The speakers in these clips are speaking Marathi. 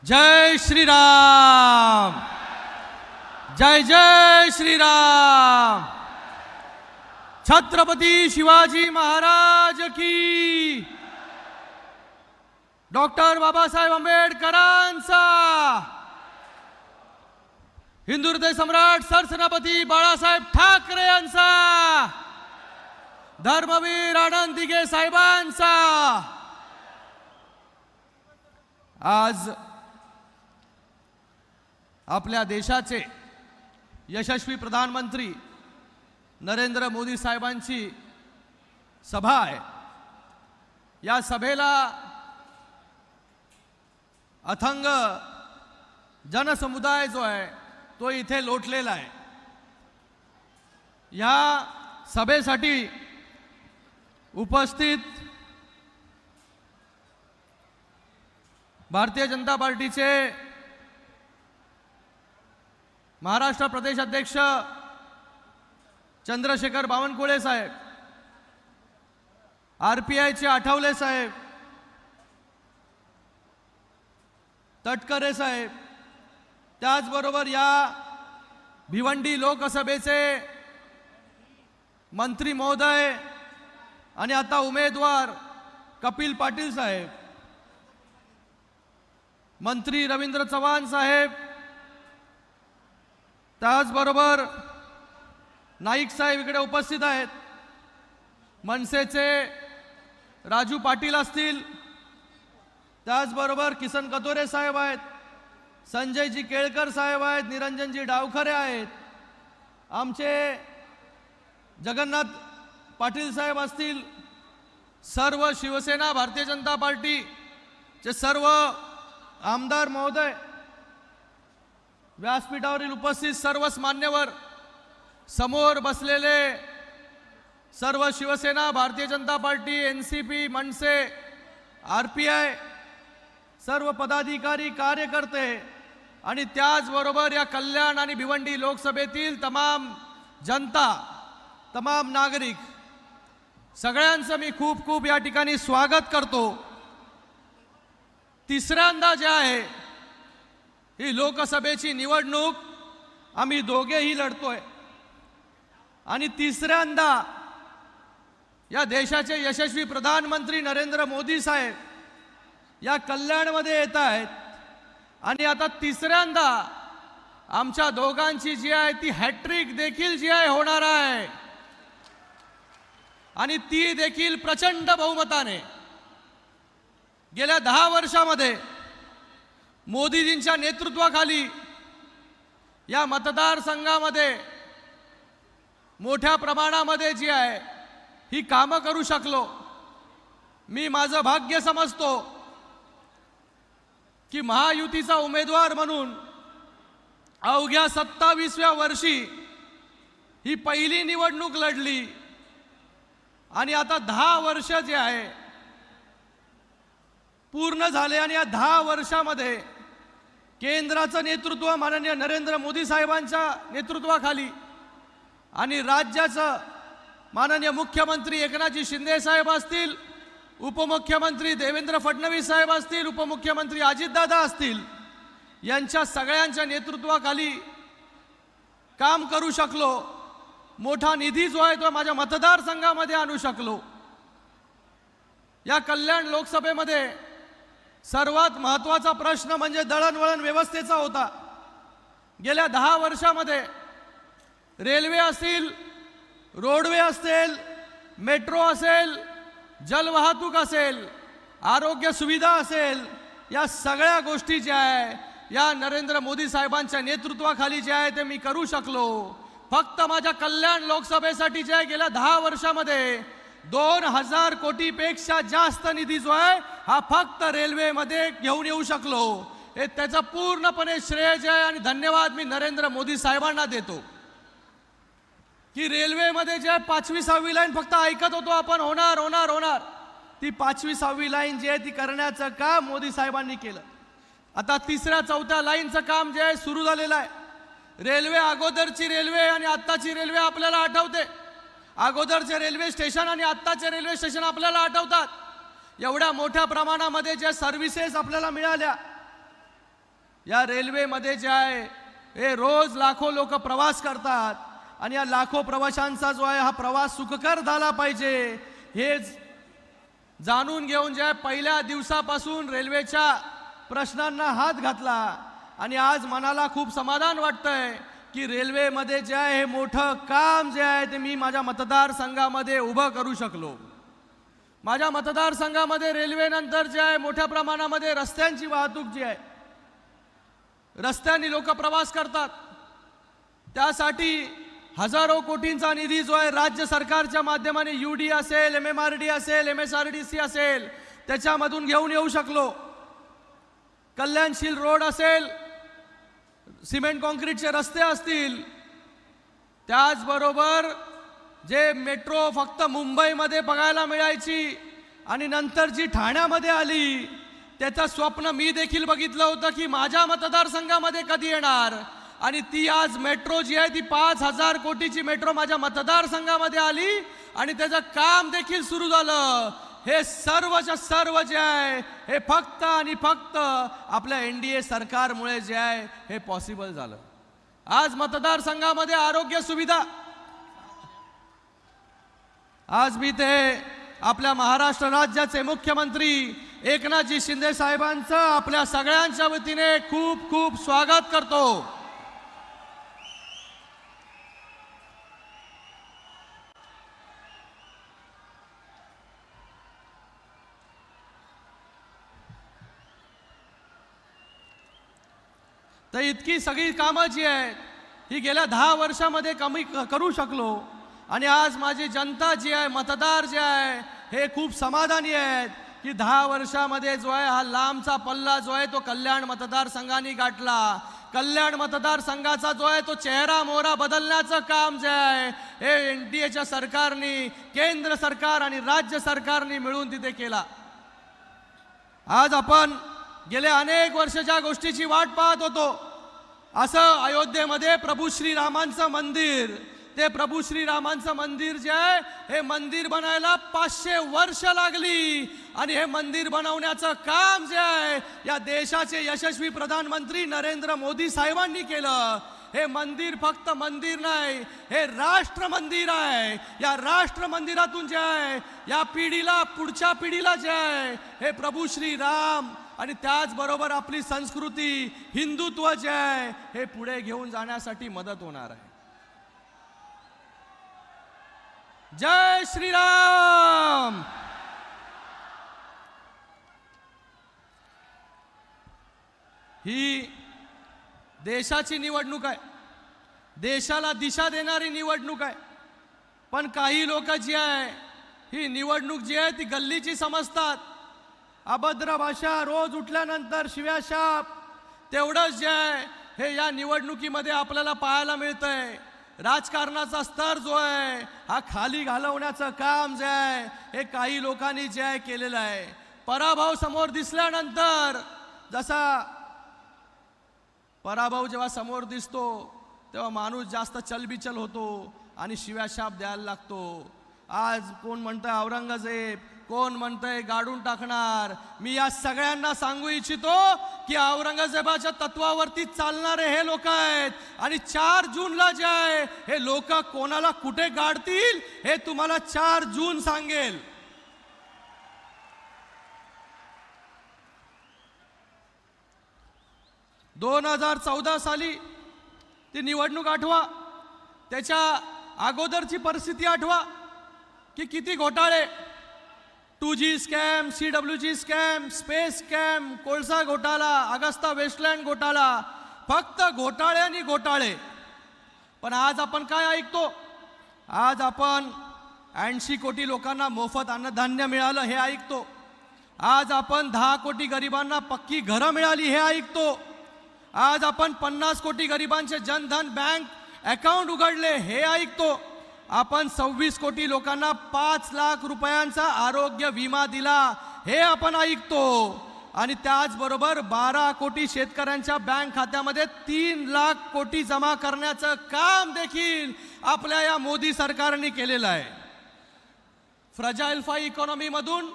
जय श्रीराम, जय जय श्रीराम। छत्रपती शिवाजी महाराज की, डॉक्टर बाबासाहेब आंबेडकरांचा, हिंदू हृदय सम्राट सरसेनापती बाळासाहेब ठाकरे यांचा, धर्मवीर आनंद दिघे साहेबांचा। आज आपल्या देशाचे यशस्वी प्रधानमंत्री नरेंद्र मोदी साहेबांची सभा आहे। या सभेला अथंग जनसमुदाय जो आहे तो इथे लोटलेला आहे। या सभेसाठी उपस्थित भारतीय जनता पार्टीचे महाराष्ट्र प्रदेश अध्यक्ष चंद्रशेखर बावनकुळे साहेब, आरपीआयचे आठवले साहेब, तटकरे साहेब, त्याचबरोबर या भिवंडी लोकसभेचे मंत्री महोदय आणि आता उमेदवार कपिल पाटील साहेब, मंत्री रवींद्र चव्हाण साहेब, त्याचबरोबर नाईक साहेब इकडे उपस्थित आहेत, मनसेचे राजू पाटील असतील, त्याचबरोबर किसन कतोरे साहेब आहेत, संजयजी केळकर साहेब आहेत, निरंजनजी डावखरे आहेत, आमचे जगन्नाथ पाटील साहेब असतील, सर्व शिवसेना भारतीय जनता पार्टीचे सर्व आमदार महोदय, व्यासपीठावरील उपस्थित सर्वच मान्यवर, समोर बसलेले सर्व शिवसेना भारतीय जनता पार्टी, एनसीपी, मनसे, आरपीआय सर्व पदाधिकारी, कार्यकर्ते आणि त्याचबरोबर या कल्याण आणि भिवंडी लोकसभेतील तमाम जनता, तमाम नागरिक, सगळ्यांचं मी खूप खूप या ठिकाणी स्वागत करतो। तिसऱ्यांदा जे आहे ही लोकसभेची निवडणूक आम्ही दोघेही लढतोय आणि तिसऱ्यांदा या देशाचे यशस्वी प्रधानमंत्री नरेंद्र मोदी साहेब या कल्याणमध्ये येत आहेत आणि आता तिसऱ्यांदा आमच्या दोघांची जी आहे ती हॅट्रिक देखील जी आहे होणार आहे आणि ती देखील प्रचंड बहुमताने। गेल्या 10 वर्षामध्ये मोदीजींच्या नेतृत्वाखाली या मतदारसंघामध्ये मोठ्या प्रमाणामध्ये जी आहे ही कामं करू शकलो। मी माझं भाग्य समजतो की महायुतीचा उमेदवार म्हणून अवघ्या 27व्या वर्षी ही पहिली निवडणूक लढली आणि आता 10 वर्ष जे आहे पूर्ण झाले आणि या 10 वर्षामध्ये केंद्राचं नेतृत्व माननीय नरेंद्र मोदी साहेबांच्या नेतृत्वाखाली आणि राज्याचं माननीय मुख्यमंत्री एकनाथजी शिंदे साहेब असतील, उपमुख्यमंत्री देवेंद्र फडणवीस साहेब असतील, उपमुख्यमंत्री अजितदादा असतील, यांच्या सगळ्यांच्या नेतृत्वाखाली काम करू शकलो। मोठा निधी जो आहे तो माझ्या मतदारसंघामध्ये आणू शकलो। या कल्याण लोकसभेमध्ये सर्वात महत्त्वाचा प्रश्न म्हणजे दळणवळण व्यवस्थेचा होता। गेल्या 10 वर्षामध्ये रेल्वे असेल, रोडवे असेल, मेट्रो असेल, जलवाहतूक असेल, आरोग्य सुविधा असेल, या सगळ्या गोष्टी ज्या आहे या नरेंद्र मोदी साहेबांच्या नेतृत्वाखाली जे आहे ते मी करू शकलो। फक्त माझ्या कल्याण लोकसभेसाठी जे आहे गेल्या 10 वर्षामध्ये 2000 कोटीपेक्षा जास्त निधी जो आहे हा फक्त रेल्वेमध्ये घेऊन येऊ शकलो। हे त्याचा पूर्णपणे श्रेय जे आहे आणि धन्यवाद मी नरेंद्र मोदी साहेबांना देतो की रेल्वेमध्ये जे 5वी 6वी लाईन फक्त ऐकत होतो आपण, होणार होणार होणार, ती 5वी 6वी लाईन जी आहे ती करण्याचं काम मोदी साहेबांनी केलं। आता 3ऱ्या 4थ्या लाईनचं काम जे आहे सुरू झालेलं आहे। रेल्वे अगोदरची रेल्वे आणि आत्ताची रेल्वे आपल्याला आठवते, अगोदरचे रेल्वे स्टेशन आणि आत्ताचे रेल्वे स्टेशन आपल्याला आठवतात। एवढ्या मोठ्या प्रमाणामध्ये ज्या सर्व्हिसेस आपल्याला मिळाल्या या रेल्वेमध्ये जे आहे हे रोज लाखो लोक प्रवास करतात आणि या लाखो प्रवाशांचा जो आहे हा प्रवास सुखकर झाला पाहिजे हे जाणून घेऊन जे आहे पहिल्या दिवसापासून रेल्वेच्या प्रश्नांना हात घातला आणि आज मनाला खूप समाधान वाटतंय की रेल्वेमध्ये जे आहे हे मोठं काम जे आहे ते मी माझ्या मतदारसंघामध्ये उभं करू शकलो. माझ्या मतदारसंघामध्ये रेल्वेनंतर जे आहे मोठ्या प्रमाणामध्ये रस्त्यांची वाहतूक जी आहे, रस्त्यांनी लोक प्रवास करतात, त्यासाठी हजारो कोटींचा निधी जो आहे राज्य सरकारच्या माध्यमाने UD असेल, MMRD असेल, MSRDC असेल त्याच्यामधून घेऊन येऊ शकलो. कल्याणशील रोड असेल, सिमेंट कॉन्क्रीटचे रस्ते असतील, त्याचबरोबर जे मेट्रो फक्त मुंबईमध्ये बघायला मिळायची आणि नंतर जी ठाण्यामध्ये आली त्याचं स्वप्न मी देखील बघितलं होतं की माझ्या मतदारसंघामध्ये कधी येणार, आणि ती आज मेट्रो जी आहे ती 5,000 कोटीची मेट्रो माझ्या मतदारसंघामध्ये आली आणि त्याचं काम देखील सुरू झालं. हे सर्वच्या सर्व जे आहे हे फक्त आणि फक्त आपल्या NDA सरकारमुळे जे आहे हे पॉसिबल झालं. आज मतदारसंघामध्ये आरोग्य सुविधा, आज मी ते आपल्या महाराष्ट्र राज्याचे मुख्यमंत्री एकनाथजी शिंदे साहेबांचं आपल्या सगळ्यांच्या वतीने खूप खूप स्वागत करतो. तर इतकी सगळी कामं जी आहेत ही गेल्या 10 वर्षामध्ये कमी करू शकलो आणि आज माझी जनता जी आहे, मतदार जे आहे हे खूप समाधानी आहेत की 10 वर्षामध्ये जो आहे हा लांबचा पल्ला जो आहे तो कल्याण मतदारसंघाने गाठला. कल्याण मतदारसंघाचा जो आहे तो चेहरा मोहरा बदलण्याचं काम जे आहे हे NDAच्या सरकारने, केंद्र सरकार आणि राज्य सरकारने मिळून तिथे केला. आज आपण गेल्या अनेक वर्ष ज्या गोष्टीची वाट पाहत होतो, असं अयोध्येमध्ये प्रभू श्रीरामांचं मंदिर, ते प्रभू श्रीरामांचं मंदिर जे आहे हे मंदिर बनायला 500 वर्ष लागली आणि हे मंदिर बनवण्याचं काम जे आहे या देशाचे यशस्वी प्रधानमंत्री नरेंद्र मोदी साहेबांनी केलं. हे मंदिर फक्त मंदिर नाही, हे राष्ट्र मंदिर आहे. या राष्ट्र मंदिरातून जे आहे या पिढीला, पुढच्या पिढीला जे आहे हे प्रभू श्रीराम आणि त्याचबरोबर आपली संस्कृती, हिंदुत्व जे आहे हे पुढे घेऊन जाण्यासाठी मदत होणार आहे. जय श्रीराम. ही देशाची निवडणूक आहे, देशाला दिशा देणारी निवडणूक आहे. पण काही लोक जी आहे ही निवडणूक जी आहे ती गल्लीची समजतात. अभद्र भाषा, रोज उठल्यानंतर शिव्याशाप, तेवढंच जे आहे हे या निवडणुकीमध्ये आपल्याला पाहायला मिळतंय. राजकारणाचा स्तर जो आहे हा खाली घालवण्याचं काम जे आहे हे काही लोकांनी जे आहे केलेलं आहे. पराभव समोर दिसल्यानंतर, जसा पराभव जेव्हा समोर दिसतो तेव्हा माणूस जास्त चलबिचल होतो आणि शिव्याशाप द्यायला लागतो. आज कोण म्हणतंय औरंगजेब, कोण म्हणतंय गाडून टाकणार. मी या सगळ्यांना सांगू इच्छितो की औरंगजेबाच्या तत्वावरती चालणारे हे लोक आहेत आणि 4 जूनला जे आहे हे लोक कोणाला कुठे गाडतील हे तुम्हाला 4 जून सांगेल. दोन 2014 साली ती निवडणूक आठवा, त्याच्या अगोदरची परिस्थिती आठवा की किती घोटाळे, 2G scam, CWG scam, space scam, कोळसा घोटाळा, अगस्ता वेस्टलँड घोटाळा, फक्त घोटाळे आणि घोटाळे. पण आज आपण काय ऐकतो? आज आपण 80 कोटी लोकांना मोफत अन्नधान्य मिळालं हे ऐकतो. आज आपण 10 कोटी गरिबांना पक्की घरं मिळाली हे ऐकतो. आज आपण 50 कोटी गरिबांचे जनधन बँक अकाउंट उघडले हे ऐकतो. आपण 26 कोटी लोकांना 5 लाख रुपयांचा आरोग्य विमा दिला हे आपण ऐकतो. आणि त्याचबरोबर 12 कोटी शेतकऱ्यांच्या बँक खात्यामध्ये 3 लाख कोटी जमा करण्याचं काम देखील आपल्या या मोदी सरकारने केलेलं आहे. फ्रजाईल 5 इकॉनॉमीमधून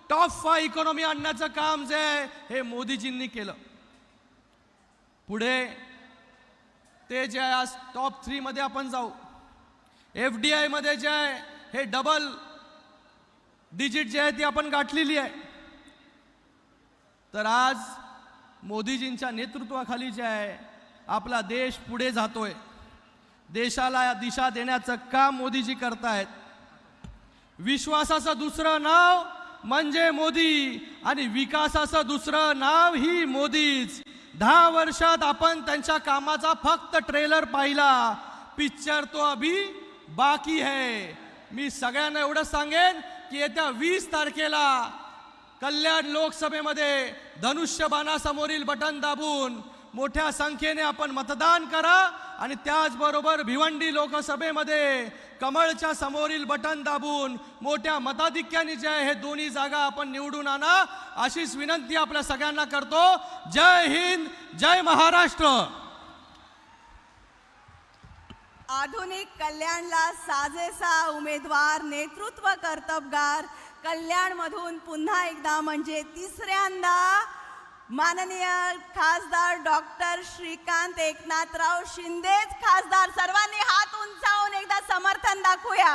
टॉप 5 इकॉनॉमी आणण्याचं काम जे आहे हे मोदीजींनी केलं. पुढे ते जे आहे आज टॉप 3 मध्ये आपण जाऊ. FDI मध्ये जे आहे हे डबल डिजिट जे आहे ती आपण गाठलेली आहे. तर आज मोदीजींच्या नेतृत्वाखाली जे आहे आपला देश पुढे जातोय. देशाला दिशा देण्याचं काम मोदीजी करतायत. विश्वासाचं दुसरं नाव म्हणजे मोदी आणि विकासाचं दुसरं नाव ही मोदीच. 10 वर्षात आपण त्यांच्या कामाचा फक्त ट्रेलर पाहिला, पिक्चर तो अभी बाकी है. मी सगळ्यांना एवढं सांगेन की येत्या 20 तारखेला कल्याण लोकसभेमध्ये धनुष्यबाणासमोरील बटन दाबून मोठ्या संख्येने आपण मतदान करा आणि त्याचबरोबर भिवंडी लोकसभेमध्ये कमळच्या समोरील बटन दाबून मोठ्या मताधिक्याने जे आहे हे दोन्ही जागा आपण निवडून आणा अशीच विनंती आपल्या सगळ्यांना करतो. जय हिंद, जय महाराष्ट्र. आधुनिक कल्याणला साजेसा उमेदवार, नेतृत्व कर्तबगार, कल्याणमधून पुन्हा एकदा म्हणजे तिसऱ्यांदा माननीय खासदार डॉक्टर श्रीकांत एकनाथराव शिंदेच खासदार. सर्वांनी हात उंचावून एकदा समर्थन दाखवूया.